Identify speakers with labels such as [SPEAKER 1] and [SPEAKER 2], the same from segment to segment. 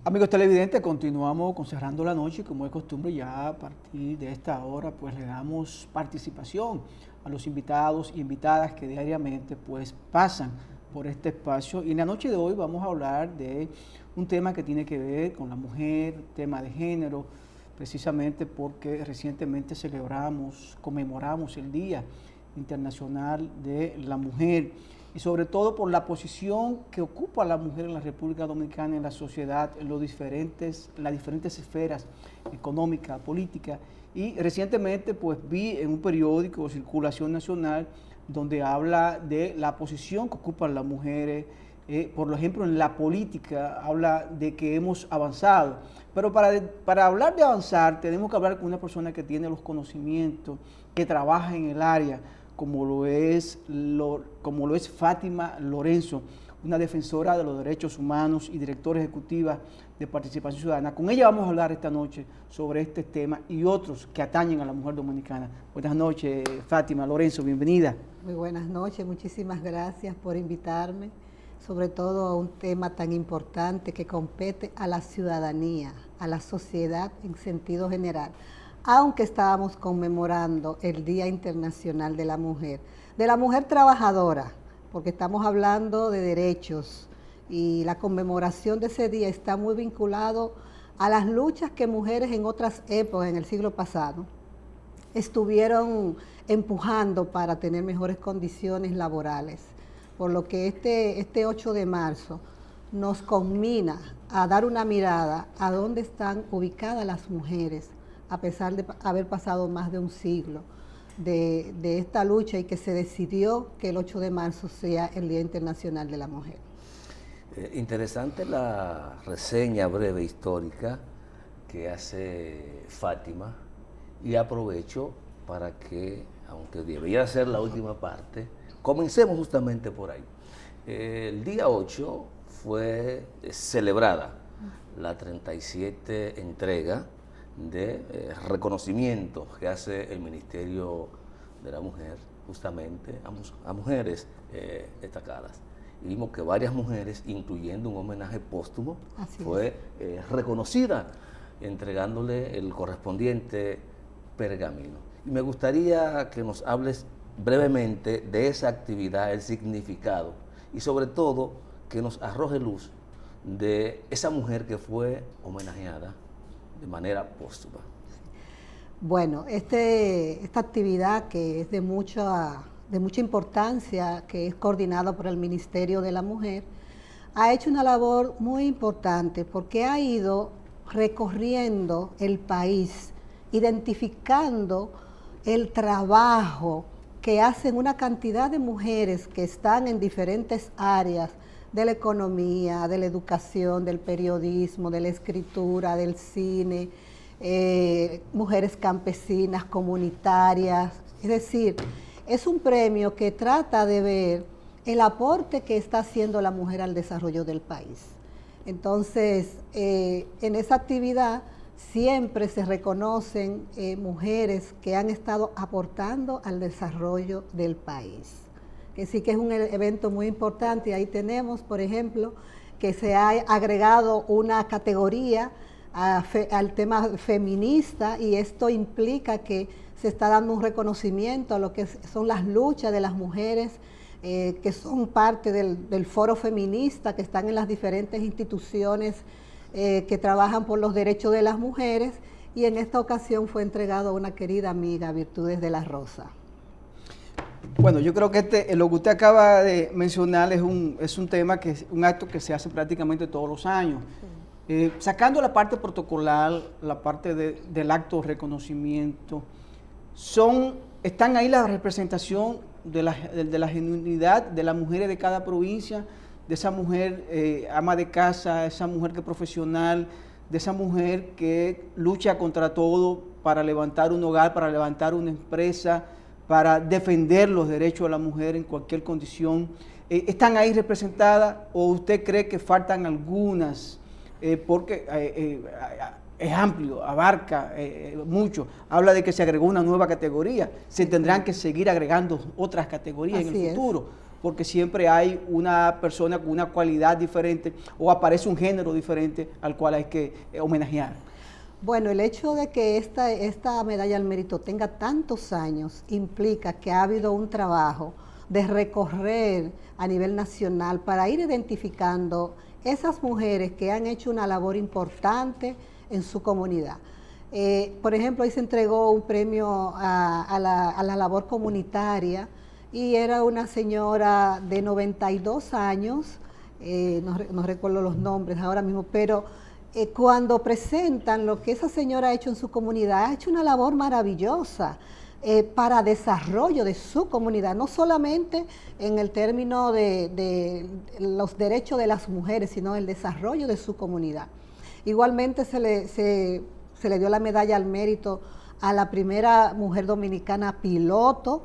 [SPEAKER 1] Amigos televidentes, continuamos con Cerrando la Noche y como es costumbre ya a partir de esta hora pues le damos participación a los invitados y invitadas que diariamente pues pasan por este espacio y en la noche de hoy vamos a hablar de un tema que tiene que ver con la mujer, tema de género, precisamente porque recientemente conmemoramos el Día Internacional de la Mujer y sobre todo por la posición que ocupa la mujer en la República Dominicana, en la sociedad, en las diferentes esferas económica, política. Y recientemente pues vi en un periódico de circulación nacional donde habla de la posición que ocupan las mujeres, por ejemplo en la política habla de que hemos avanzado, pero para hablar de avanzar tenemos que hablar con una persona que tiene los conocimientos, que trabaja en el área, como lo es Fátima Lorenzo, una defensora de los derechos humanos y directora ejecutiva de Participación Ciudadana. Con ella vamos a hablar esta noche sobre este tema y otros que atañen a la mujer dominicana. Buenas noches, Fátima Lorenzo, bienvenida.
[SPEAKER 2] Muy buenas noches, muchísimas gracias por invitarme, sobre todo a un tema tan importante que compete a la ciudadanía, a la sociedad en sentido general. Aunque estábamos conmemorando el Día Internacional de la Mujer trabajadora, porque estamos hablando de derechos y la conmemoración de ese día está muy vinculado a las luchas que mujeres en otras épocas, en el siglo pasado, estuvieron empujando para tener mejores condiciones laborales. Por lo que este 8 de marzo nos conmina a dar una mirada a dónde están ubicadas las mujeres, a pesar de haber pasado más de un siglo de esta lucha y que se decidió que el 8 de marzo sea el Día Internacional de la Mujer.
[SPEAKER 3] Interesante la reseña breve histórica que hace Fátima y aprovecho para que, aunque debería ser la última parte, comencemos justamente por ahí. El día 8 fue celebrada la 37 entrega de reconocimiento que hace el Ministerio de la Mujer justamente a mujeres destacadas. Y vimos que varias mujeres, incluyendo un homenaje póstumo, fue reconocida, entregándole el correspondiente pergamino. Y me gustaría que nos hables brevemente de esa actividad, el significado y sobre todo que nos arroje luz de esa mujer que fue homenajeada de manera póstuma.
[SPEAKER 2] Bueno, esta actividad que es de mucha importancia, que es coordinada por el Ministerio de la Mujer, ha hecho una labor muy importante porque ha ido recorriendo el país, identificando el trabajo que hacen una cantidad de mujeres que están en diferentes áreas de la economía, de la educación, del periodismo, de la escritura, del cine, mujeres campesinas, comunitarias. Es decir, es un premio que trata de ver el aporte que está haciendo la mujer al desarrollo del país. Entonces, en esa actividad siempre se reconocen mujeres que han estado aportando al desarrollo del país. Que sí que es un evento muy importante. Ahí tenemos, por ejemplo, que se ha agregado una categoría al tema feminista y esto implica que se está dando un reconocimiento a lo que son las luchas de las mujeres que son parte del foro feminista, que están en las diferentes instituciones que trabajan por los derechos de las mujeres, y en esta ocasión fue entregado a una querida amiga, Virtudes de la Rosa.
[SPEAKER 1] Bueno, yo creo que lo que usted acaba de mencionar es un tema, un acto que se hace prácticamente todos los años. Sí. Sacando la parte protocolar, la parte del acto de reconocimiento, están ahí la representación de la genuinidad de las mujeres de cada provincia, de esa mujer ama de casa, esa mujer que es profesional, de esa mujer que lucha contra todo para levantar un hogar, para levantar una empresa, para defender los derechos de la mujer en cualquier condición. ¿Están ahí representadas o usted cree que faltan algunas? Porque es amplio, abarca mucho. Habla de que se agregó una nueva categoría. Se tendrán que seguir agregando otras categorías en el futuro. porque siempre hay una persona con una cualidad diferente o aparece un género diferente al cual hay que homenajear.
[SPEAKER 2] Bueno, el hecho de que esta medalla al mérito tenga tantos años implica que ha habido un trabajo de recorrer a nivel nacional para ir identificando esas mujeres que han hecho una labor importante en su comunidad. Por ejemplo, hoy se entregó un premio a la labor comunitaria y era una señora de 92 años, no recuerdo los nombres ahora mismo, pero cuando presentan lo que esa señora ha hecho en su comunidad, ha hecho una labor maravillosa para desarrollo de su comunidad, no solamente en el término de los derechos de las mujeres, sino el desarrollo de su comunidad. Igualmente se le dio la medalla al mérito a la primera mujer dominicana piloto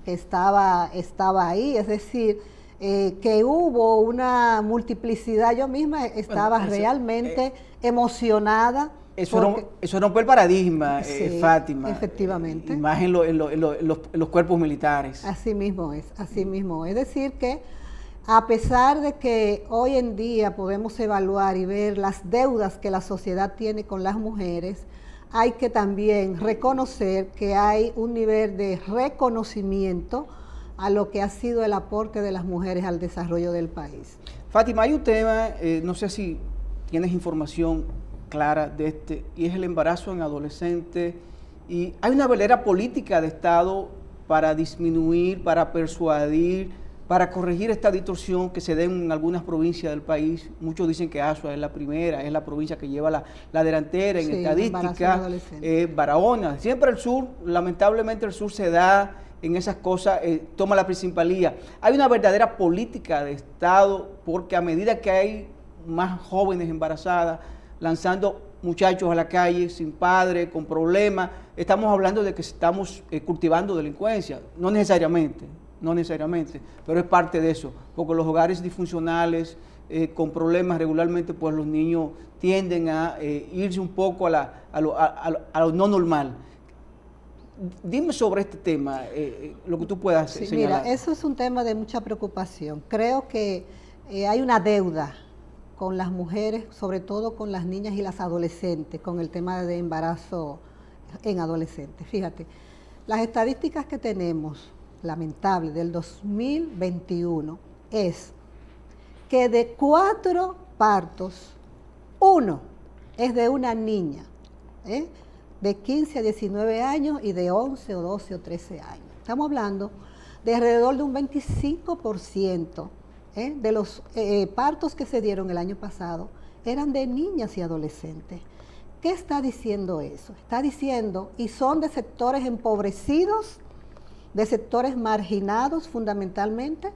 [SPEAKER 2] que estaba ahí, es decir, que hubo una multiplicidad. Yo misma estaba realmente emocionada.
[SPEAKER 1] Eso rompió el paradigma,
[SPEAKER 2] Sí,
[SPEAKER 1] Fátima.
[SPEAKER 2] efectivamente.
[SPEAKER 1] Y más en los cuerpos militares.
[SPEAKER 2] Así mismo es, así mismo. Es decir que a pesar de que hoy en día podemos evaluar y ver las deudas que la sociedad tiene con las mujeres, hay que también reconocer que hay un nivel de reconocimiento a lo que ha sido el aporte de las mujeres al desarrollo del país.
[SPEAKER 1] Fátima, hay un tema, no sé si tienes información clara de este, y es el embarazo en adolescentes. Y hay una velera política de Estado para disminuir, para persuadir, para corregir esta distorsión que se da en algunas provincias del país. Muchos dicen que Azua es la primera, es la provincia que lleva la delantera en estadística. Barahona, siempre el sur, lamentablemente el sur se da en esas cosas, toma la principalía. Hay una verdadera política de Estado, porque a medida que hay más jóvenes embarazadas, lanzando muchachos a la calle sin padre, con problemas, estamos hablando de que estamos cultivando delincuencia, no necesariamente, pero es parte de eso, porque los hogares disfuncionales con problemas regularmente, pues los niños tienden a irse un poco a lo no normal. Dime sobre este tema, lo que tú puedas señalar.
[SPEAKER 2] Mira, eso es un tema de mucha preocupación. Creo que hay una deuda con las mujeres, sobre todo con las niñas y las adolescentes, con el tema de embarazo en adolescentes. Fíjate, las estadísticas que tenemos, lamentables, del 2021, es que de 4 partos, 1 es de una niña, de 15 a 19 años y de 11 o 12 o 13 años. Estamos hablando de alrededor de un 25%. De los partos que se dieron el año pasado eran de niñas y adolescentes. ¿Qué está diciendo eso? Está diciendo, y son de sectores empobrecidos, de sectores marginados fundamentalmente,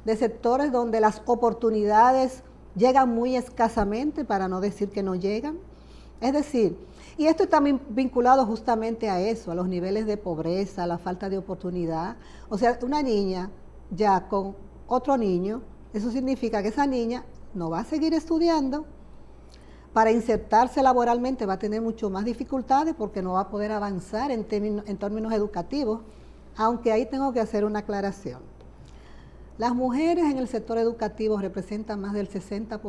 [SPEAKER 2] de sectores donde las oportunidades llegan muy escasamente, para no decir que no llegan. Es decir, y esto está vinculado justamente a eso, a los niveles de pobreza, a la falta de oportunidad. O sea, una niña ya con otro niño, eso significa que esa niña no va a seguir estudiando, para insertarse laboralmente va a tener mucho más dificultades porque no va a poder avanzar en términos educativos, aunque ahí tengo que hacer una aclaración. Las mujeres en el sector educativo representan más del 60%,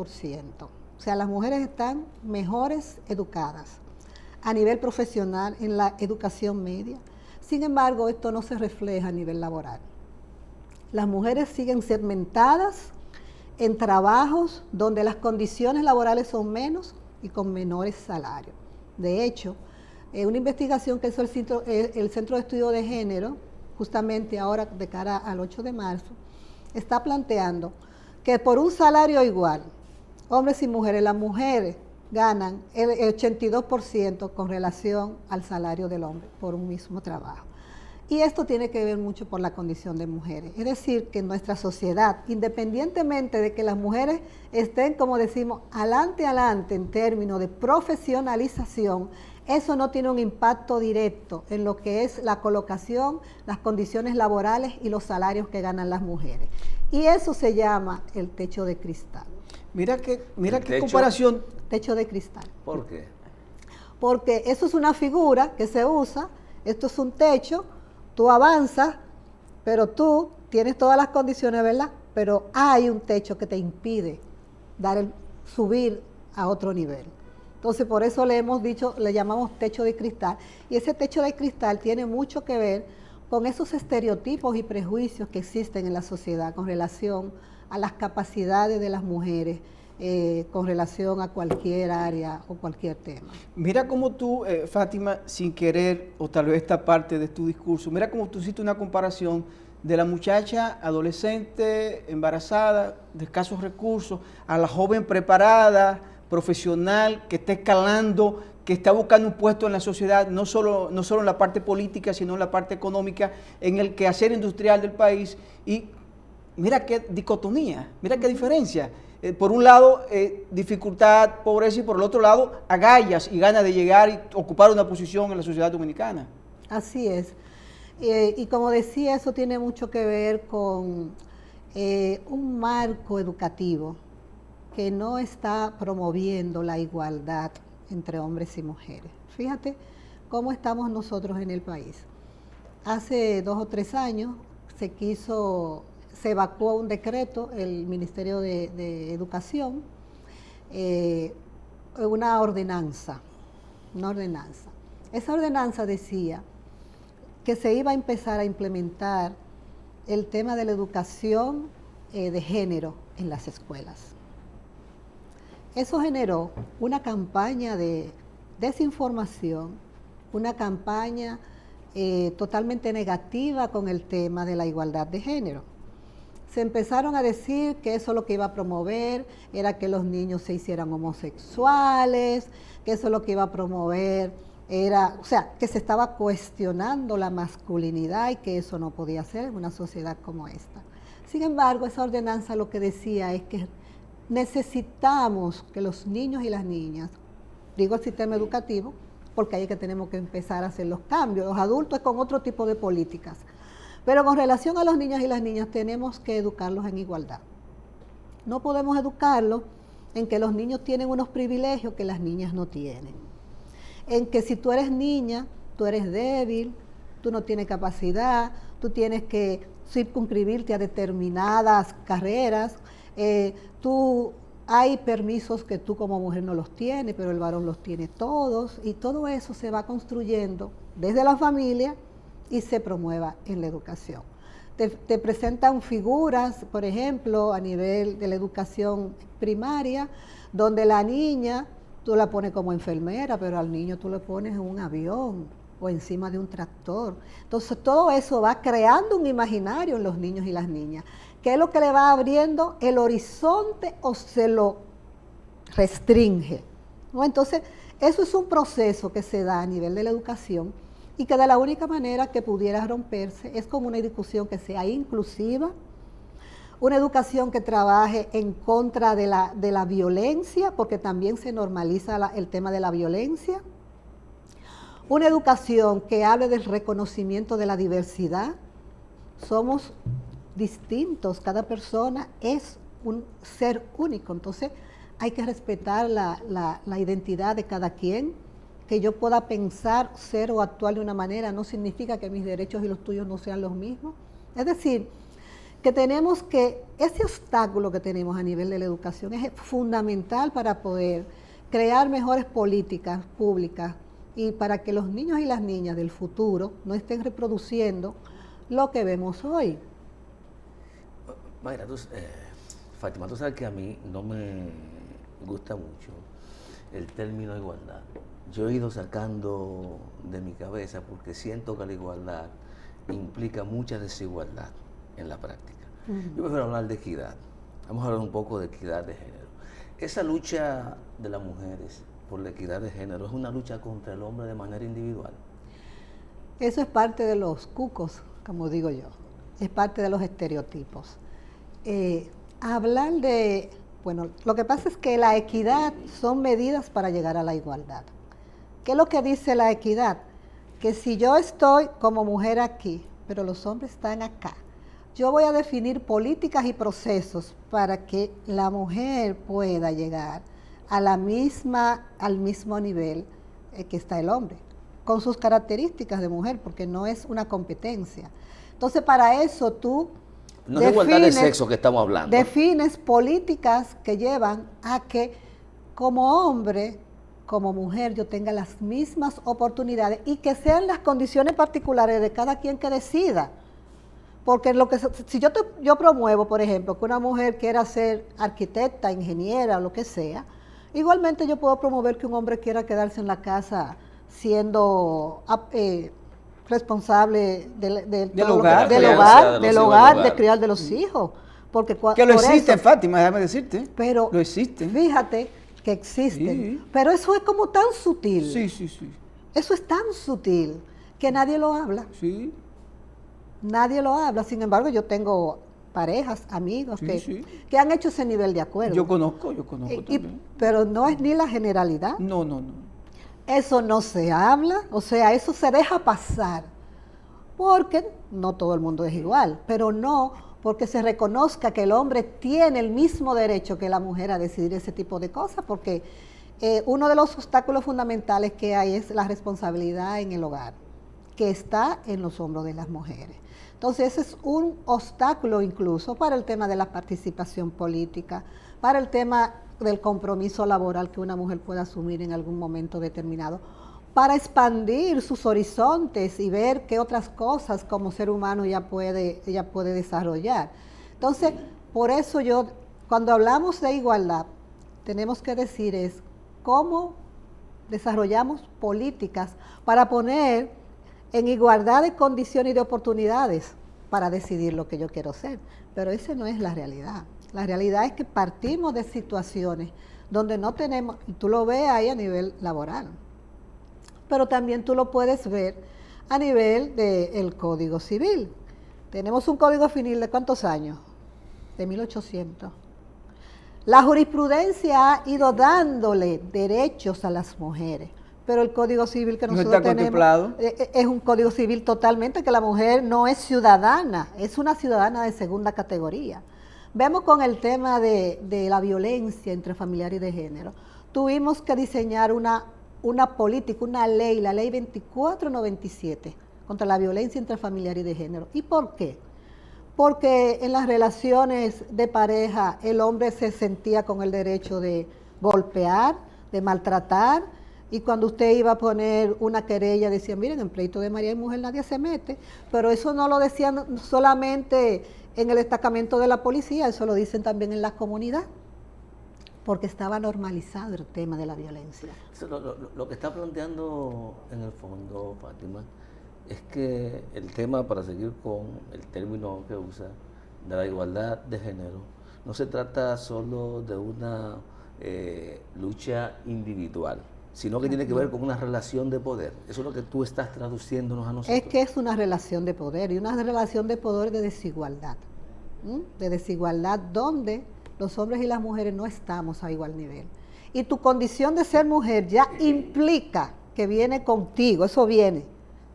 [SPEAKER 2] o sea, las mujeres están mejores educadas a nivel profesional en la educación media. Sin embargo, esto no se refleja a nivel laboral. Las mujeres siguen segmentadas en trabajos donde las condiciones laborales son menos y con menores salarios. De hecho, una investigación que hizo el Centro de Estudio de Género, justamente ahora de cara al 8 de marzo, está planteando que por un salario igual, hombres y mujeres, las mujeres ganan el 82% con relación al salario del hombre por un mismo trabajo. Y esto tiene que ver mucho por la condición de mujeres. Es decir, que en nuestra sociedad, independientemente de que las mujeres estén, como decimos, adelante en términos de profesionalización, eso no tiene un impacto directo en lo que es la colocación, las condiciones laborales y los salarios que ganan las mujeres. Y eso se llama el techo de cristal.
[SPEAKER 1] Mira qué comparación.
[SPEAKER 2] Techo de cristal.
[SPEAKER 3] ¿Por qué?
[SPEAKER 2] Porque eso es una figura que se usa, esto es un techo. Tú avanzas, pero tú tienes todas las condiciones, ¿verdad?, pero hay un techo que te impide subir a otro nivel. Entonces, por eso le hemos dicho, le llamamos techo de cristal, y ese techo de cristal tiene mucho que ver con esos estereotipos y prejuicios que existen en la sociedad con relación a las capacidades de las mujeres, con relación a cualquier área o cualquier tema.
[SPEAKER 1] Mira cómo tú, Fátima, sin querer, o tal vez esta parte de tu discurso, mira cómo tú hiciste una comparación de la muchacha adolescente, embarazada, de escasos recursos, a la joven preparada, profesional, que está escalando, que está buscando un puesto en la sociedad, no solo en la parte política, sino en la parte económica, en el quehacer industrial del país. Y mira qué dicotomía, mira qué diferencia. Por un lado, dificultad, pobreza, y por el otro lado, agallas y ganas de llegar y ocupar una posición en la sociedad dominicana.
[SPEAKER 2] Así es. Y como decía, eso tiene mucho que ver con un marco educativo que no está promoviendo la igualdad entre hombres y mujeres. Fíjate cómo estamos nosotros en el país. Hace 2 o 3 años se evacuó un decreto, el Ministerio de Educación, una ordenanza. Esa ordenanza decía que se iba a empezar a implementar el tema de la educación de género en las escuelas. Eso generó una campaña de desinformación, una campaña totalmente negativa con el tema de la igualdad de género. Se empezaron a decir que eso lo que iba a promover era que los niños se hicieran homosexuales, que eso lo que iba a promover era, o sea, que se estaba cuestionando la masculinidad y que eso no podía ser en una sociedad como esta. Sin embargo, esa ordenanza lo que decía es que necesitamos que los niños y las niñas, digo el sistema educativo, porque ahí es que tenemos que empezar a hacer los cambios, los adultos es con otro tipo de políticas, pero con relación a los niños y las niñas tenemos que educarlos en igualdad. No podemos educarlos en que los niños tienen unos privilegios que las niñas no tienen, en que si tú eres niña, tú eres débil, tú no tienes capacidad, tú tienes que circunscribirte a determinadas carreras, hay permisos que tú como mujer no los tienes, pero el varón los tiene todos, y todo eso se va construyendo desde la familia y se promueva en la educación. Te presentan figuras, por ejemplo, a nivel de la educación primaria, donde la niña tú la pones como enfermera, pero al niño tú le pones en un avión o encima de un tractor. Entonces todo eso va creando un imaginario en los niños y las niñas, que es lo que le va abriendo el horizonte o se lo restringe, ¿no? Entonces eso es un proceso que se da a nivel de la educación y que de la única manera que pudiera romperse es con una educación que sea inclusiva, una educación que trabaje en contra de la violencia, porque también se normaliza el tema de la violencia, una educación que hable del reconocimiento de la diversidad. Somos distintos, cada persona es un ser único, entonces hay que respetar la identidad de cada quien. Que yo pueda pensar, ser o actuar de una manera no significa que mis derechos y los tuyos no sean los mismos. Es decir, que tenemos que, ese obstáculo que tenemos a nivel de la educación es fundamental para poder crear mejores políticas públicas y para que los niños y las niñas del futuro no estén reproduciendo lo que vemos hoy.
[SPEAKER 3] Mayra, Fátima, tú sabes que a mí no me gusta mucho el término igualdad. Yo he ido sacando de mi cabeza porque siento que la igualdad implica mucha desigualdad en la práctica. Yo prefiero hablar de equidad. Vamos a hablar un poco de equidad de género. Esa lucha de las mujeres por la equidad de género es una lucha contra el hombre de manera individual.
[SPEAKER 2] Eso es parte de los cucos, como digo yo. Es parte de los estereotipos. Hablar de, bueno, lo que pasa es que la equidad son medidas para llegar a la igualdad. ¿Qué es lo que dice la equidad? Que si yo estoy como mujer aquí, pero los hombres están acá, yo voy a definir políticas y procesos para que la mujer pueda llegar a al mismo nivel que está el hombre, con sus características de mujer, porque no es una competencia. Entonces, para eso tú
[SPEAKER 3] No es igualdad de sexo que estamos hablando.
[SPEAKER 2] Defines políticas que llevan a que como hombre, como mujer, yo tenga las mismas oportunidades y que sean las condiciones particulares de cada quien que decida. Porque si yo promuevo, por ejemplo, que una mujer quiera ser arquitecta, ingeniera o lo que sea, igualmente yo puedo promover que un hombre quiera quedarse en la casa siendo responsable del hogar, de criar de los hijos. Porque
[SPEAKER 1] que lo existe, Fátima, déjame decirte.
[SPEAKER 2] Pero
[SPEAKER 1] lo existe.
[SPEAKER 2] Fíjate que existen.
[SPEAKER 1] Sí.
[SPEAKER 2] Pero eso es como tan sutil.
[SPEAKER 1] Sí.
[SPEAKER 2] Eso es tan sutil que nadie lo habla.
[SPEAKER 1] Sí.
[SPEAKER 2] Nadie lo habla. Sin embargo, yo tengo parejas, amigos que han hecho ese nivel de acuerdo.
[SPEAKER 1] Yo conozco también.
[SPEAKER 2] Pero no es ni la generalidad.
[SPEAKER 1] No.
[SPEAKER 2] Eso no se habla, o sea, eso se deja pasar. Porque no todo el mundo es igual, pero no porque se reconozca que el hombre tiene el mismo derecho que la mujer a decidir ese tipo de cosas, porque uno de los obstáculos fundamentales que hay es la responsabilidad en el hogar, que está en los hombros de las mujeres. Entonces, ese es un obstáculo incluso para el tema de la participación política, para el tema del compromiso laboral que una mujer pueda asumir en algún momento determinado, para expandir sus horizontes y ver qué otras cosas como ser humano ella puede desarrollar. Entonces, por eso cuando hablamos de igualdad, tenemos que decir es cómo desarrollamos políticas para poner en igualdad de condiciones y de oportunidades para decidir lo que yo quiero ser. Pero esa no es la realidad. La realidad es que partimos de situaciones donde no tenemos, y tú lo ves ahí a nivel laboral, pero también tú lo puedes ver a nivel del Código Civil. Tenemos un Código Civil de ¿cuántos años? De 1800. La jurisprudencia ha ido dándole derechos a las mujeres, pero el Código Civil que nosotros tenemos es un Código Civil totalmente que la mujer no es ciudadana, es una ciudadana de segunda categoría. Vemos con el tema de la violencia intrafamiliar y de género. Tuvimos que diseñar una política, una ley, la ley 2497, contra la violencia intrafamiliar y de género. ¿Y por qué? Porque en las relaciones de pareja el hombre se sentía con el derecho de golpear, de maltratar, y cuando usted iba a poner una querella decía, miren, en pleito de marido y mujer nadie se mete, pero eso no lo decían solamente en el destacamento de la policía, eso lo dicen también en la comunidad, porque estaba normalizado el tema de la violencia.
[SPEAKER 3] Lo que está planteando en el fondo, Fátima, es que el tema, para seguir con el término que usa, de la igualdad de género, no se trata solo de una lucha individual, sino que tiene que ver con una relación de poder. Eso es lo que tú estás traduciéndonos a nosotros.
[SPEAKER 2] Es que es una relación de poder, y una relación de poder de desigualdad. De desigualdad donde los hombres y las mujeres no estamos a igual nivel. Y tu condición de ser mujer ya implica que viene contigo, eso viene.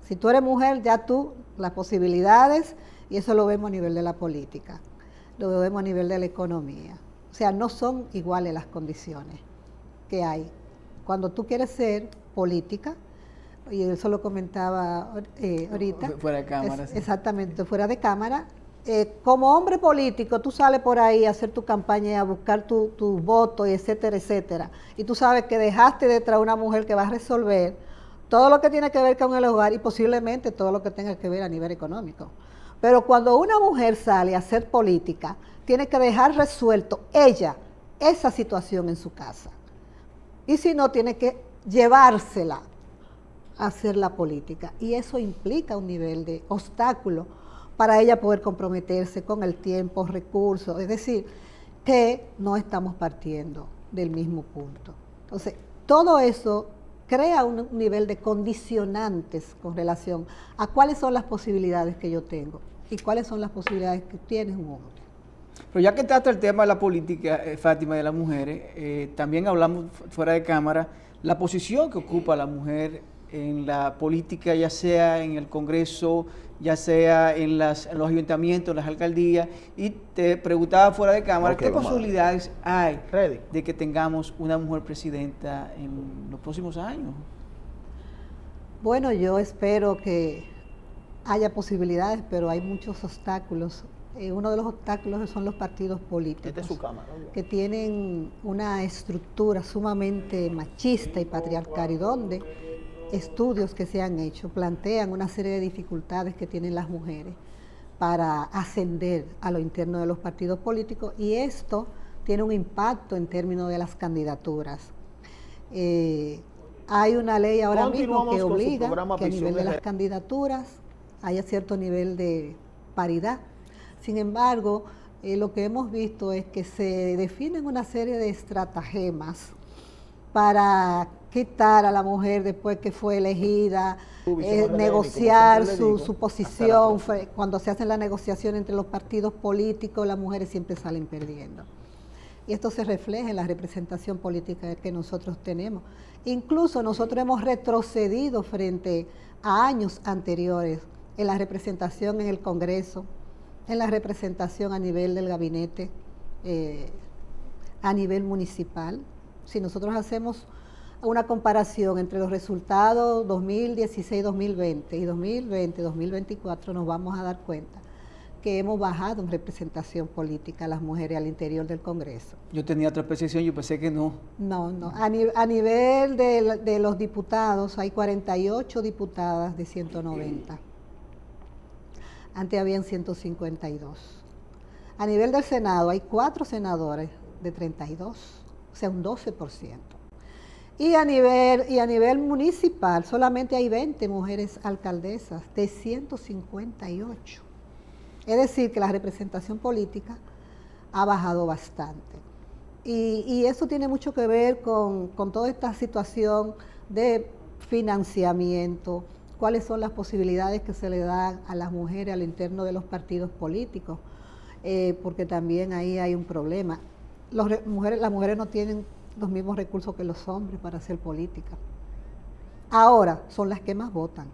[SPEAKER 2] Si tú eres mujer, ya tú, las posibilidades, y eso lo vemos a nivel de la política, lo vemos a nivel de la economía. O sea, no son iguales las condiciones que hay. Cuando tú quieres ser política, y eso lo comentaba ahorita.
[SPEAKER 1] Fuera de cámara. Sí.
[SPEAKER 2] Exactamente, fuera de cámara. Como hombre político, tú sales por ahí a hacer tu campaña y a buscar tu voto, y etcétera, etcétera. Y tú sabes que dejaste detrás una mujer que va a resolver todo lo que tiene que ver con el hogar y posiblemente todo lo que tenga que ver a nivel económico. Pero cuando una mujer sale a hacer política, tiene que dejar resuelto ella esa situación en su casa. Y si no, tiene que llevársela a hacer la política. Y eso implica un nivel de obstáculo para ella poder comprometerse con el tiempo, recursos. Es decir, que no estamos partiendo del mismo punto. Entonces, todo eso crea un nivel de condicionantes con relación a cuáles son las posibilidades que yo tengo y cuáles son las posibilidades que tiene un hombre.
[SPEAKER 1] Pero ya que trata el tema de la política, Fátima, de las mujeres, también hablamos fuera de cámara, la posición que ocupa la mujer en la política, ya sea en el Congreso, ya sea en los ayuntamientos, en las alcaldías, y te preguntaba fuera de cámara, ¿qué posibilidades hay de que tengamos una mujer presidenta en los próximos años?
[SPEAKER 2] Bueno, yo espero que haya posibilidades, pero hay muchos obstáculos uno de los obstáculos son los partidos políticos.
[SPEAKER 1] Esta es su cámara, ¿no?
[SPEAKER 2] Que tienen una estructura sumamente machista y patriarcal, y donde estudios que se han hecho plantean una serie de dificultades que tienen las mujeres para ascender a lo interno de los partidos políticos, y esto tiene un impacto en términos de las candidaturas. Hay una ley ahora mismo que obliga que a nivel de las candidaturas haya cierto nivel de paridad. Sin embargo, lo que hemos visto es que se definen una serie de estratagemas para quitar a la mujer después que fue elegida, negociar su posición. Cuando se hace la negociación entre los partidos políticos, las mujeres siempre salen perdiendo. Y esto se refleja en la representación política que nosotros tenemos. Incluso nosotros hemos retrocedido frente a años anteriores en la representación en el Congreso, en la representación a nivel del gabinete, a nivel municipal. Si nosotros hacemos una comparación entre los resultados 2016-2020 y 2020-2024, nos vamos a dar cuenta que hemos bajado en representación política a las mujeres al interior del Congreso.
[SPEAKER 1] Yo tenía otra percepción, yo pensé que no.
[SPEAKER 2] No. A nivel de los diputados, hay 48 diputadas de 190. Antes habían 152. A nivel del Senado, hay 4 senadores de 32, o sea, un 12%. Y a nivel municipal, solamente hay 20 mujeres alcaldesas de 158. Es decir, que la representación política ha bajado bastante. Y eso tiene mucho que ver con toda esta situación de financiamiento, cuáles son las posibilidades que se le dan a las mujeres al interno de los partidos políticos, porque también ahí hay un problema. Las mujeres no tienen los mismos recursos que los hombres para hacer política. Ahora, son las que más votan,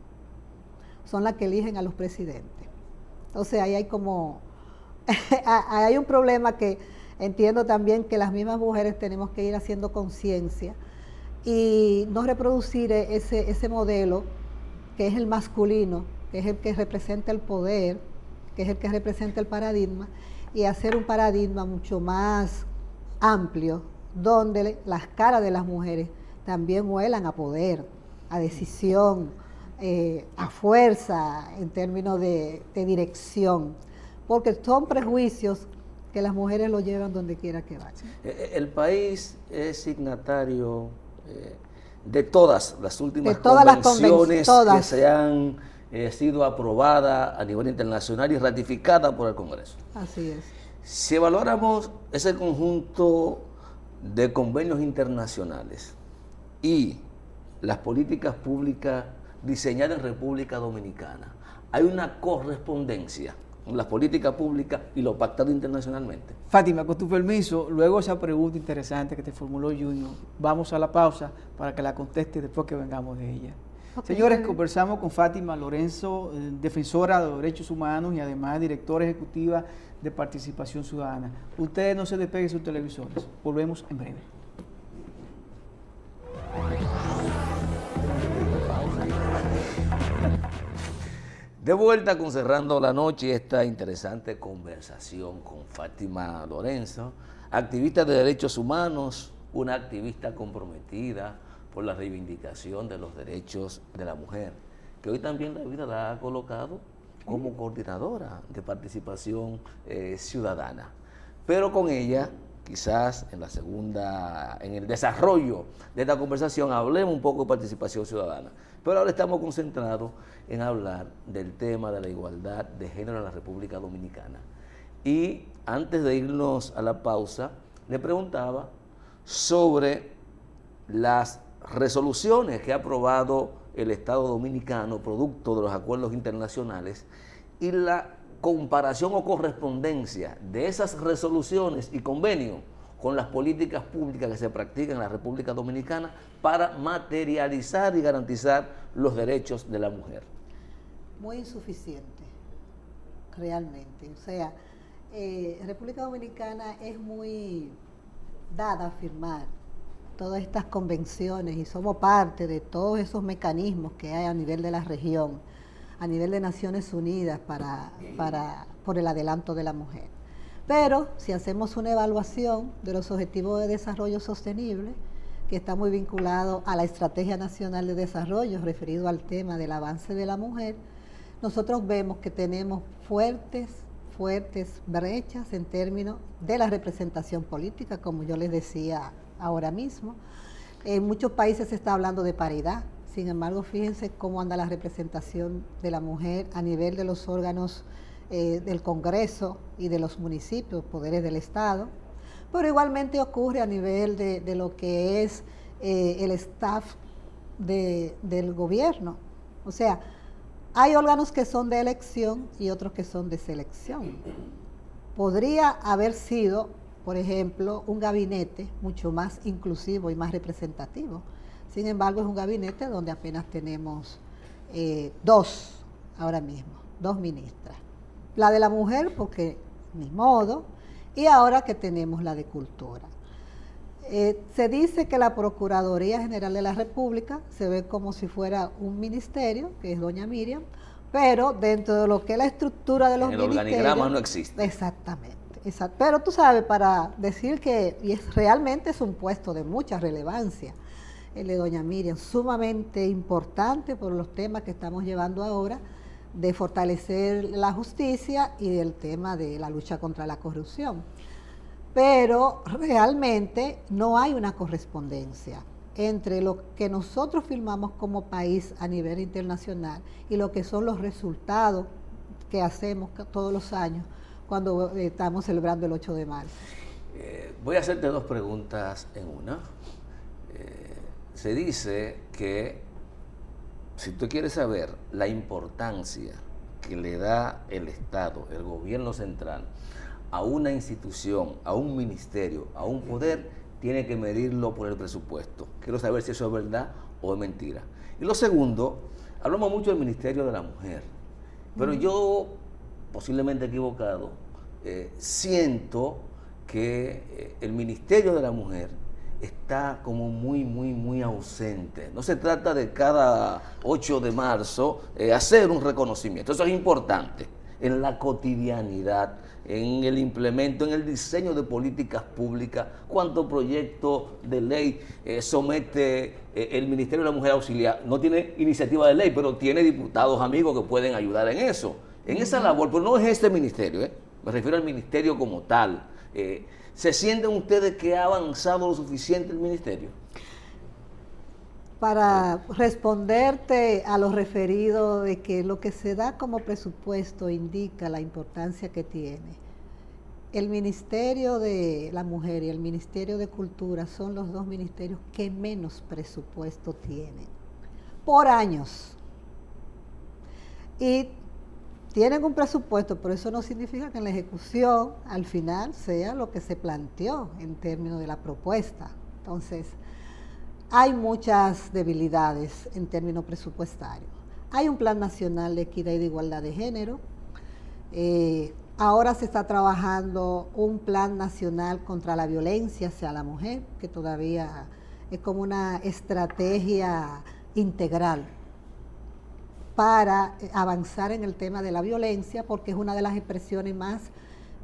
[SPEAKER 2] son las que eligen a los presidentes. Entonces ahí hay como, hay un problema que entiendo también que las mismas mujeres tenemos que ir haciendo conciencia y no reproducir ese modelo que es el masculino, que es el que representa el poder, que es el que representa el paradigma, y hacer un paradigma mucho más amplio, donde las caras de las mujeres también huelan a poder, a decisión, a fuerza en términos de dirección, porque son prejuicios que las mujeres lo llevan donde quiera que vayan.
[SPEAKER 3] El país es signatario de todas las últimas convenciones que se han sido aprobadas a nivel internacional y ratificadas por el Congreso.
[SPEAKER 2] Así es.
[SPEAKER 3] Si evaluáramos ese conjunto de convenios internacionales y las políticas públicas diseñadas en República Dominicana, ¿hay una correspondencia con las políticas públicas y lo pactado internacionalmente?
[SPEAKER 1] Fátima, con tu permiso, luego esa pregunta interesante que te formuló Junior, vamos a la pausa para que la conteste después que vengamos de ella. Okay. Señores, conversamos con Fátima Lorenzo, defensora de los derechos humanos y además directora ejecutiva de Participación Ciudadana. Ustedes no se despeguen sus televisores. Volvemos en breve.
[SPEAKER 3] De vuelta con Cerrando la Noche, esta interesante conversación con Fátima Lorenzo, activista de derechos humanos, una activista comprometida por la reivindicación de los derechos de la mujer, que hoy también la vida la ha colocado como coordinadora de participación ciudadana. Pero con ella, quizás en el desarrollo de esta conversación, hablemos un poco de participación ciudadana. Pero ahora estamos concentrados en hablar del tema de la igualdad de género en la República Dominicana. Y antes de irnos a la pausa, le preguntaba sobre las resoluciones que ha aprobado el Estado Dominicano, producto de los acuerdos internacionales, y la comparación o correspondencia de esas resoluciones y convenios con las políticas públicas que se practican en la República Dominicana para materializar y garantizar los derechos de la mujer.
[SPEAKER 2] Muy insuficiente, realmente. O sea, República Dominicana es muy dada a firmar todas estas convenciones y somos parte de todos esos mecanismos que hay a nivel de la región, a nivel de Naciones Unidas por el adelanto de la mujer. Pero si hacemos una evaluación de los Objetivos de Desarrollo Sostenible, que está muy vinculado a la Estrategia Nacional de Desarrollo, referido al tema del avance de la mujer, nosotros vemos que tenemos fuertes brechas en términos de la representación política, como yo les decía ahora mismo. En muchos países se está hablando de paridad, sin embargo, fíjense cómo anda la representación de la mujer a nivel de los órganos del Congreso y de los municipios, poderes del Estado, pero igualmente ocurre a nivel de lo que es el staff del gobierno. O sea, hay órganos que son de elección y otros que son de selección. Podría haber sido, por ejemplo, un gabinete mucho más inclusivo y más representativo. Sin embargo, es un gabinete donde apenas tenemos dos ahora mismo, dos ministras. La de la mujer, porque ni modo, y ahora que tenemos la de cultura. Se dice que la Procuraduría General de la República se ve como si fuera un ministerio, que es doña Miriam, pero dentro de lo que es la estructura de los ministerios...
[SPEAKER 3] El organigrama no existe.
[SPEAKER 2] Exactamente. Pero tú sabes, para decir que realmente es un puesto de mucha relevancia, el de doña Miriam, sumamente importante por los temas que estamos llevando ahora, de fortalecer la justicia y del tema de la lucha contra la corrupción. Pero realmente no hay una correspondencia entre lo que nosotros firmamos como país a nivel internacional y lo que son los resultados que hacemos todos los años cuando estamos celebrando el 8 de marzo.
[SPEAKER 3] Voy a hacerte dos preguntas en una. Se dice que si tú quieres saber la importancia que le da el Estado, el gobierno central, a una institución, a un ministerio, a un poder, tiene que medirlo por el presupuesto. Quiero saber si eso es verdad o es mentira. Y lo segundo, hablamos mucho del Ministerio de la Mujer, pero yo, posiblemente equivocado, siento que el Ministerio de la Mujer está como muy ausente. No se trata de cada 8 de marzo hacer un reconocimiento. Eso es importante en la cotidianidad, en el implemento, en el diseño de políticas públicas. ¿Cuántos proyectos de ley somete el Ministerio de la Mujer Auxiliar? No tiene iniciativa de ley, pero tiene diputados amigos que pueden ayudar en eso. En esa labor, pero no es este ministerio, me refiero al ministerio como tal. ¿Se sienten ustedes que ha avanzado lo suficiente el ministerio?
[SPEAKER 2] Para responderte a lo referido de que lo que se da como presupuesto indica la importancia que tiene. El Ministerio de la Mujer y el Ministerio de Cultura son los dos ministerios que menos presupuesto tienen, por años. Y tienen un presupuesto, pero eso no significa que en la ejecución al final sea lo que se planteó en términos de la propuesta. Entonces, hay muchas debilidades en términos presupuestarios. Hay un Plan Nacional de Equidad y de Igualdad de Género. Ahora se está trabajando un Plan Nacional contra la Violencia hacia la Mujer, que todavía es como una estrategia integral para avanzar en el tema de la violencia, porque es una de las expresiones más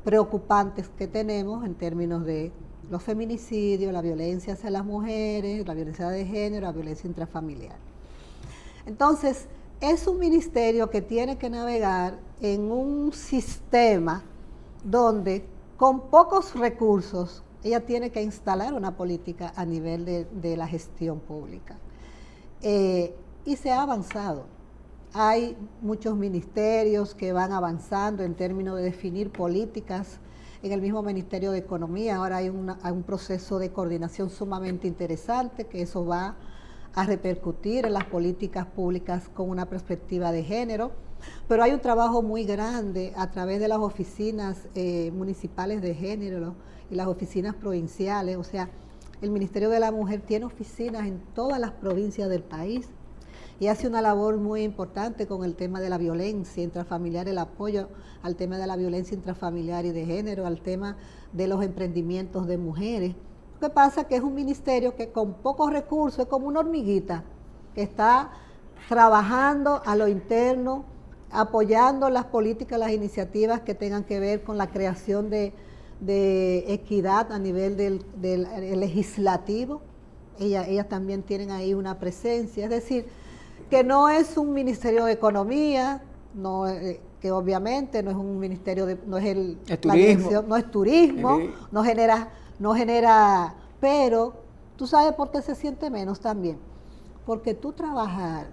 [SPEAKER 2] preocupantes que tenemos en términos de los feminicidios, la violencia hacia las mujeres, la violencia de género, la violencia intrafamiliar. Entonces, es un ministerio que tiene que navegar en un sistema donde con pocos recursos ella tiene que instalar una política a nivel de la gestión pública. Y se ha avanzado. Hay muchos ministerios que van avanzando en términos de definir políticas. En el mismo Ministerio de Economía ahora hay un proceso de coordinación sumamente interesante, que eso va a repercutir en las políticas públicas con una perspectiva de género. Pero hay un trabajo muy grande a través de las oficinas municipales de género y las oficinas provinciales. O sea, el Ministerio de la Mujer tiene oficinas en todas las provincias del país y hace una labor muy importante con el tema de la violencia intrafamiliar, el apoyo al tema de la violencia intrafamiliar y de género, al tema de los emprendimientos de mujeres. Lo que pasa es que es un ministerio que con pocos recursos es como una hormiguita que está trabajando a lo interno, apoyando las políticas, las iniciativas que tengan que ver con la creación de equidad a nivel del legislativo. Ellas también tienen ahí una presencia, es decir, que no es un ministerio de economía, que obviamente no es un ministerio de, no es el
[SPEAKER 1] turismo,
[SPEAKER 2] no es turismo, no genera, pero tú sabes por qué se siente menos también, porque tú trabajar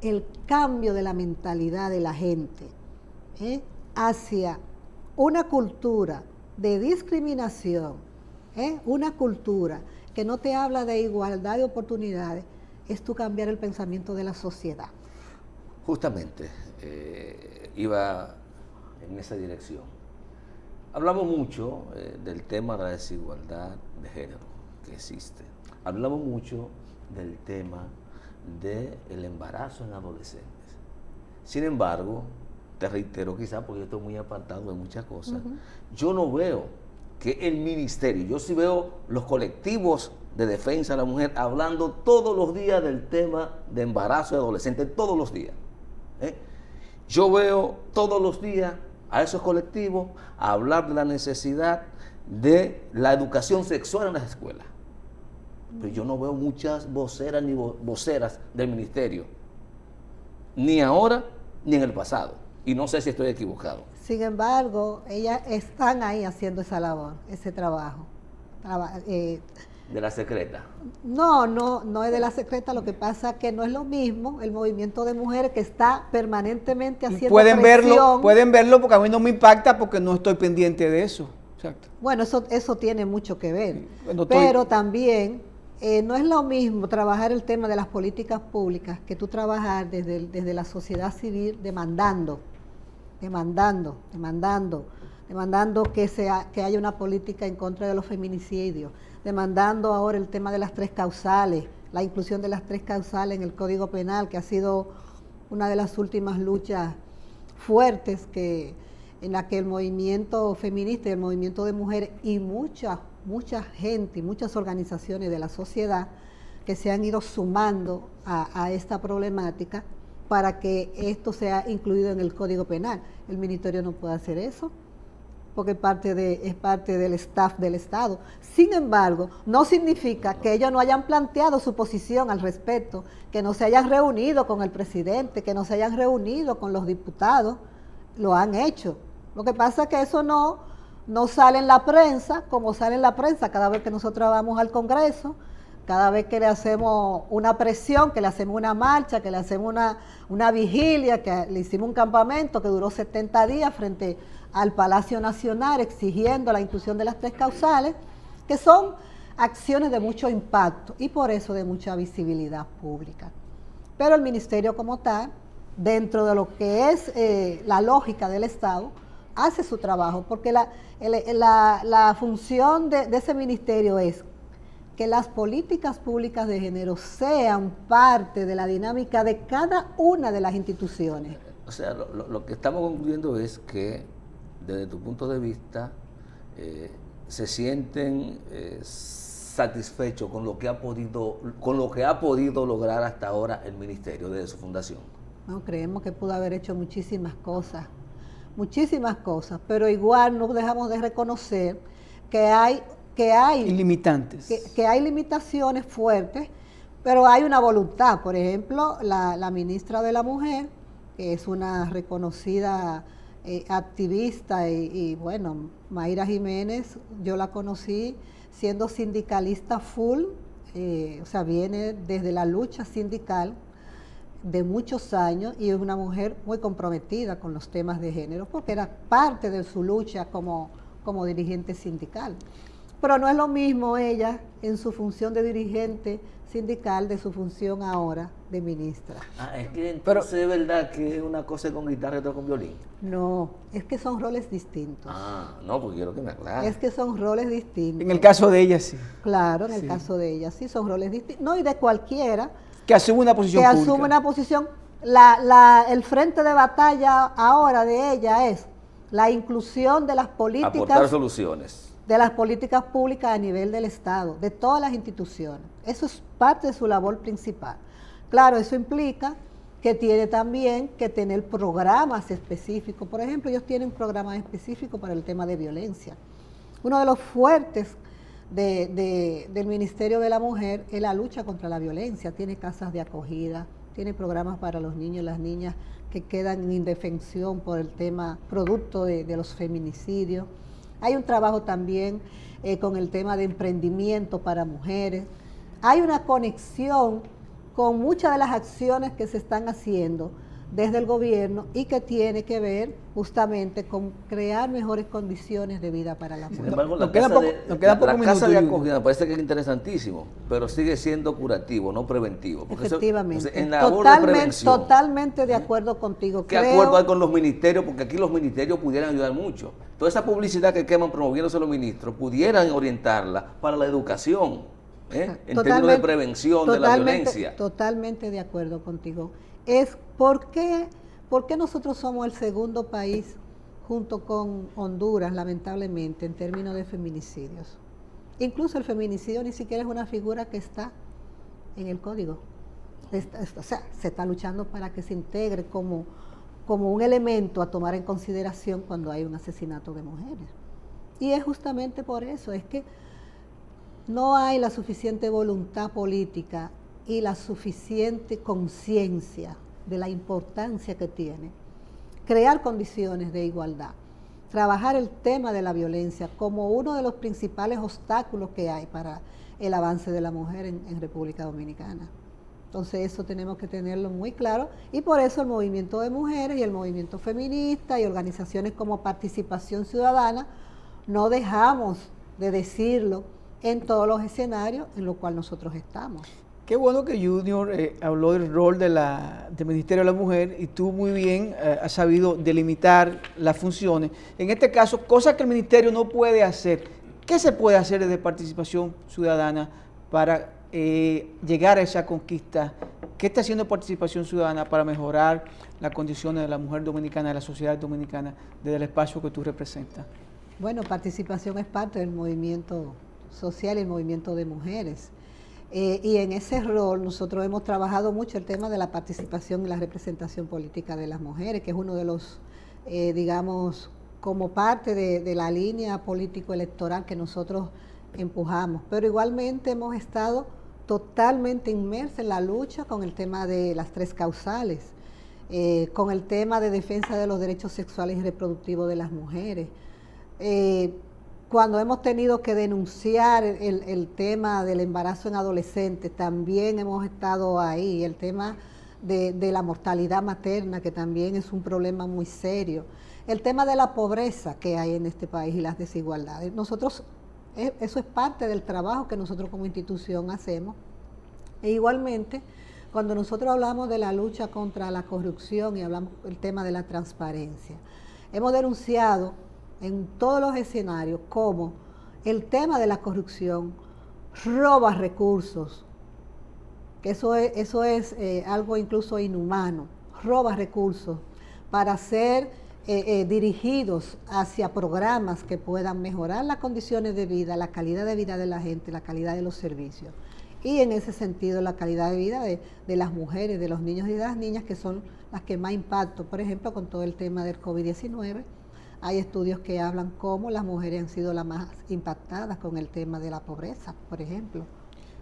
[SPEAKER 2] el cambio de la mentalidad de la gente hacia una cultura de discriminación, una cultura que no te habla de igualdad de oportunidades, es tú cambiar el pensamiento de la sociedad.
[SPEAKER 3] Justamente, iba en esa dirección. Hablamos mucho del tema de la desigualdad de género que existe. Hablamos mucho del tema del embarazo en adolescentes. Sin embargo, te reitero, quizás porque yo estoy muy apartado de muchas cosas, yo no veo que el ministerio, yo sí veo los colectivos de defensa de la mujer hablando todos los días del tema de embarazo de adolescentes, todos los días. Yo veo todos los días a esos colectivos a hablar de la necesidad de la educación sexual en las escuelas. Pero yo no veo muchas voceras ni voceras del ministerio, ni ahora ni en el pasado. Y no sé si estoy equivocado.
[SPEAKER 2] Sin embargo, ellas están ahí haciendo esa labor, ese trabajo.
[SPEAKER 3] De la secreta.
[SPEAKER 2] No es de la secreta, lo que pasa es que no es lo mismo el movimiento de mujeres que está permanentemente haciendo presión.
[SPEAKER 1] Pueden verlo porque a mí no me impacta porque no estoy pendiente de eso. Exacto.
[SPEAKER 2] Bueno, eso tiene mucho que ver, pero también no es lo mismo trabajar el tema de las políticas públicas que tú trabajar desde la sociedad civil demandando que haya una política en contra de los feminicidios, demandando ahora el tema de las 3 causales, la inclusión de las 3 causales en el Código Penal, que ha sido una de las últimas luchas fuertes en la que el movimiento feminista y el movimiento de mujeres y mucha gente y muchas organizaciones de la sociedad que se han ido sumando a esta problemática para que esto sea incluido en el Código Penal. El ministerio no puede hacer eso, porque es parte del staff del Estado. Sin embargo, no significa que ellos no hayan planteado su posición al respecto, que no se hayan reunido con el presidente, que no se hayan reunido con los diputados, lo han hecho. Lo que pasa es que eso no sale en la prensa, como sale en la prensa cada vez que nosotros vamos al Congreso, cada vez que le hacemos una presión, que le hacemos una marcha, que le hacemos una vigilia, que le hicimos un campamento que duró 70 días frente al Palacio Nacional exigiendo la inclusión de las 3 causales, que son acciones de mucho impacto y por eso de mucha visibilidad pública. Pero el ministerio como tal, dentro de lo que es la lógica del Estado, hace su trabajo, porque la función de ese ministerio es que las políticas públicas de género sean parte de la dinámica de cada una de las instituciones.
[SPEAKER 3] O sea, lo que estamos concluyendo es que, desde tu punto de vista, se sienten satisfechos con lo que ha podido lograr hasta ahora el ministerio desde su fundación.
[SPEAKER 2] No, creemos que pudo haber hecho muchísimas cosas, pero igual no dejamos de reconocer que hay
[SPEAKER 1] limitantes.
[SPEAKER 2] Que hay limitaciones fuertes, pero hay una voluntad. Por ejemplo, la ministra de la Mujer, que es una reconocida activista y bueno, Mayra Jiménez, yo la conocí siendo sindicalista full, o sea, viene desde la lucha sindical de muchos años y es una mujer muy comprometida con los temas de género porque era parte de su lucha como dirigente sindical. Pero no es lo mismo ella en su función de dirigente sindical de su función ahora de ministra.
[SPEAKER 3] Es que entonces es verdad que una cosa es con guitarra y otra con violín.
[SPEAKER 2] No, es que son roles distintos.
[SPEAKER 3] No, porque quiero que me aclare.
[SPEAKER 2] Es que son roles distintos.
[SPEAKER 1] En el caso de ella, sí.
[SPEAKER 2] Claro, en el caso de ella, sí, son roles distintos. No, y de cualquiera.
[SPEAKER 1] Que asume una posición pública.
[SPEAKER 2] Que asume una posición. El frente de batalla ahora de ella es la inclusión de las políticas.
[SPEAKER 3] Aportar soluciones.
[SPEAKER 2] De las políticas públicas a nivel del Estado, de todas las instituciones. Eso es parte de su labor principal. Claro, eso implica que tiene también que tener programas específicos. Por ejemplo, ellos tienen programas específicos para el tema de violencia. Uno de los fuertes del Ministerio de la Mujer es la lucha contra la violencia. Tiene casas de acogida, tiene programas para los niños y las niñas que quedan en indefensión por el tema producto de los feminicidios. Hay un trabajo también con el tema de emprendimiento para mujeres. Hay una conexión con muchas de las acciones que se están haciendo desde el gobierno y que tiene que ver justamente con crear mejores condiciones de vida para la mujer.
[SPEAKER 3] Sin embargo,
[SPEAKER 1] Nos queda poco
[SPEAKER 3] casa de
[SPEAKER 1] minuto,
[SPEAKER 3] acogida me parece que es interesantísimo, pero sigue siendo curativo, no preventivo. Porque
[SPEAKER 2] Efectivamente.
[SPEAKER 3] en la labor de prevención,
[SPEAKER 2] totalmente de acuerdo contigo.
[SPEAKER 3] ¿qué acuerdo hay con los ministerios? Porque aquí los ministerios pudieran ayudar mucho. Toda esa publicidad que queman promoviéndose los ministros, pudieran orientarla para la educación, en términos de prevención de la violencia.
[SPEAKER 2] Totalmente de acuerdo contigo. Es ¿por qué nosotros somos el segundo país junto con Honduras, lamentablemente, en términos de feminicidios? Incluso el feminicidio ni siquiera es una figura que está en el código. O sea, se está luchando para que se integre como un elemento a tomar en consideración cuando hay un asesinato de mujeres. Y es justamente por eso, es que no hay la suficiente voluntad política y la suficiente conciencia de la importancia que tiene crear condiciones de igualdad, trabajar el tema de la violencia como uno de los principales obstáculos que hay para el avance de la mujer en República Dominicana. Entonces eso tenemos que tenerlo muy claro y por eso el movimiento de mujeres y el movimiento feminista y organizaciones como Participación Ciudadana no dejamos de decirlo en todos los escenarios en los cuales nosotros estamos.
[SPEAKER 1] Qué bueno que Junior habló del rol del Ministerio de la Mujer y tú muy bien has sabido delimitar las funciones. En este caso, cosas que el Ministerio no puede hacer. ¿Qué se puede hacer desde Participación Ciudadana para llegar a esa conquista? ¿Qué está haciendo Participación Ciudadana para mejorar las condiciones de la mujer dominicana, de la sociedad dominicana, desde el espacio que tú representas?
[SPEAKER 2] Bueno, Participación es parte del movimiento social y el movimiento de mujeres. Y en ese rol nosotros hemos trabajado mucho el tema de la participación y la representación política de las mujeres, que es uno de los, digamos, como parte de la línea político-electoral que nosotros empujamos. Pero igualmente hemos estado totalmente inmersos en la lucha con el tema de las 3 causales, con el tema de defensa de los derechos sexuales y reproductivos de las mujeres. Cuando hemos tenido que denunciar el tema del embarazo en adolescentes, también hemos estado ahí. El tema de la mortalidad materna, que también es un problema muy serio. El tema de la pobreza que hay en este país y las desigualdades. Eso es parte del trabajo que nosotros como institución hacemos. E igualmente, cuando nosotros hablamos de la lucha contra la corrupción y hablamos del tema de la transparencia, hemos denunciado en todos los escenarios como el tema de la corrupción roba recursos, que eso es algo incluso inhumano, roba recursos para ser dirigidos hacia programas que puedan mejorar las condiciones de vida, la calidad de vida de la gente, la calidad de los servicios. Y en ese sentido la calidad de vida de las mujeres, de los niños y de las niñas, que son las que más impactan. Por ejemplo, con todo el tema del COVID-19, hay estudios que hablan cómo las mujeres han sido las más impactadas con el tema de la pobreza, por ejemplo.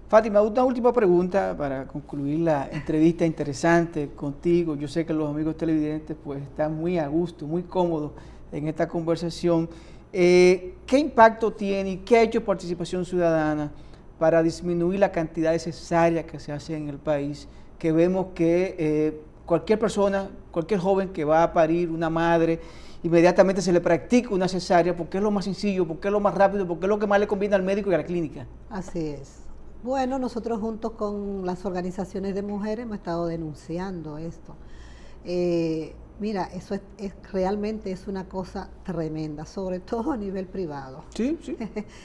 [SPEAKER 1] Fátima, una última pregunta para concluir la entrevista interesante contigo. Yo sé que los amigos televidentes pues están muy a gusto, muy cómodos en esta conversación. ¿Qué impacto tiene y qué ha hecho Participación Ciudadana para disminuir la cantidad de cesáreas que se hace en el país? Que vemos que cualquier persona, cualquier joven que va a parir, una madre, inmediatamente se le practica una cesárea porque es lo más sencillo, porque es lo más rápido, porque es lo que más le conviene al médico y a la clínica. Así
[SPEAKER 2] es. Bueno, nosotros juntos con las organizaciones de mujeres hemos estado denunciando esto. Mira, eso realmente es una cosa tremenda, sobre todo a nivel privado.
[SPEAKER 1] Sí, sí.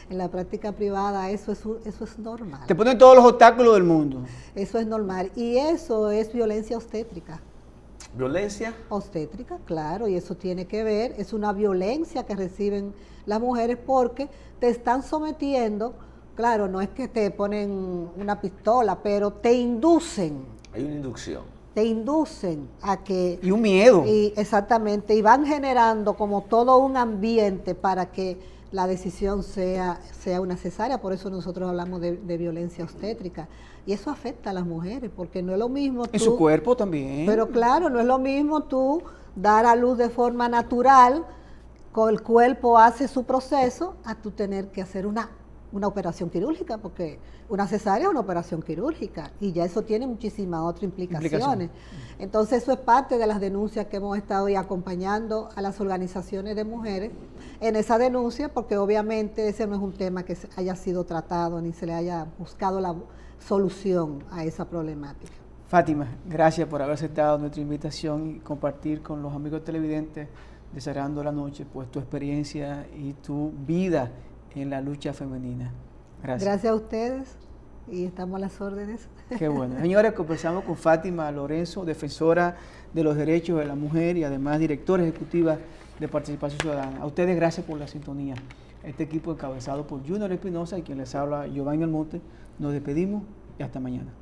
[SPEAKER 2] En la práctica privada eso es normal.
[SPEAKER 1] Te ponen todos los obstáculos del mundo.
[SPEAKER 2] Eso es normal y eso es violencia obstétrica.
[SPEAKER 3] ¿Violencia?
[SPEAKER 2] Obstétrica, claro, y eso tiene que ver, es una violencia que reciben las mujeres porque te están sometiendo, claro, no es que te ponen una pistola, pero te inducen.
[SPEAKER 3] Hay una inducción.
[SPEAKER 2] te inducen a que...
[SPEAKER 1] Y un miedo.
[SPEAKER 2] Exactamente, y van generando como todo un ambiente para que la decisión sea una cesárea, por eso nosotros hablamos de violencia obstétrica. Y eso afecta a las mujeres, porque no es lo mismo tú...
[SPEAKER 1] En su cuerpo también.
[SPEAKER 2] Pero claro, no es lo mismo tú dar a luz de forma natural, con el cuerpo hace su proceso, a tú tener que hacer una operación quirúrgica, porque una cesárea es una operación quirúrgica y ya eso tiene muchísimas otras implicaciones. Entonces eso es parte de las denuncias que hemos estado hoy acompañando a las organizaciones de mujeres en esa denuncia, porque obviamente ese no es un tema que haya sido tratado ni se le haya buscado la solución a esa problemática.
[SPEAKER 1] Fátima, gracias por haber aceptado nuestra invitación y compartir con los amigos televidentes de Cerrando la Noche pues tu experiencia y tu vida en la lucha femenina. Gracias.
[SPEAKER 2] Gracias a ustedes y estamos a las órdenes.
[SPEAKER 1] Qué bueno. Señores, conversamos con Fátima Lorenzo, defensora de los derechos de la mujer y además directora ejecutiva de Participación Ciudadana. A ustedes gracias por la sintonía. Este equipo encabezado por Junior Espinosa y quien les habla, Giovanni Almonte, nos despedimos y hasta mañana.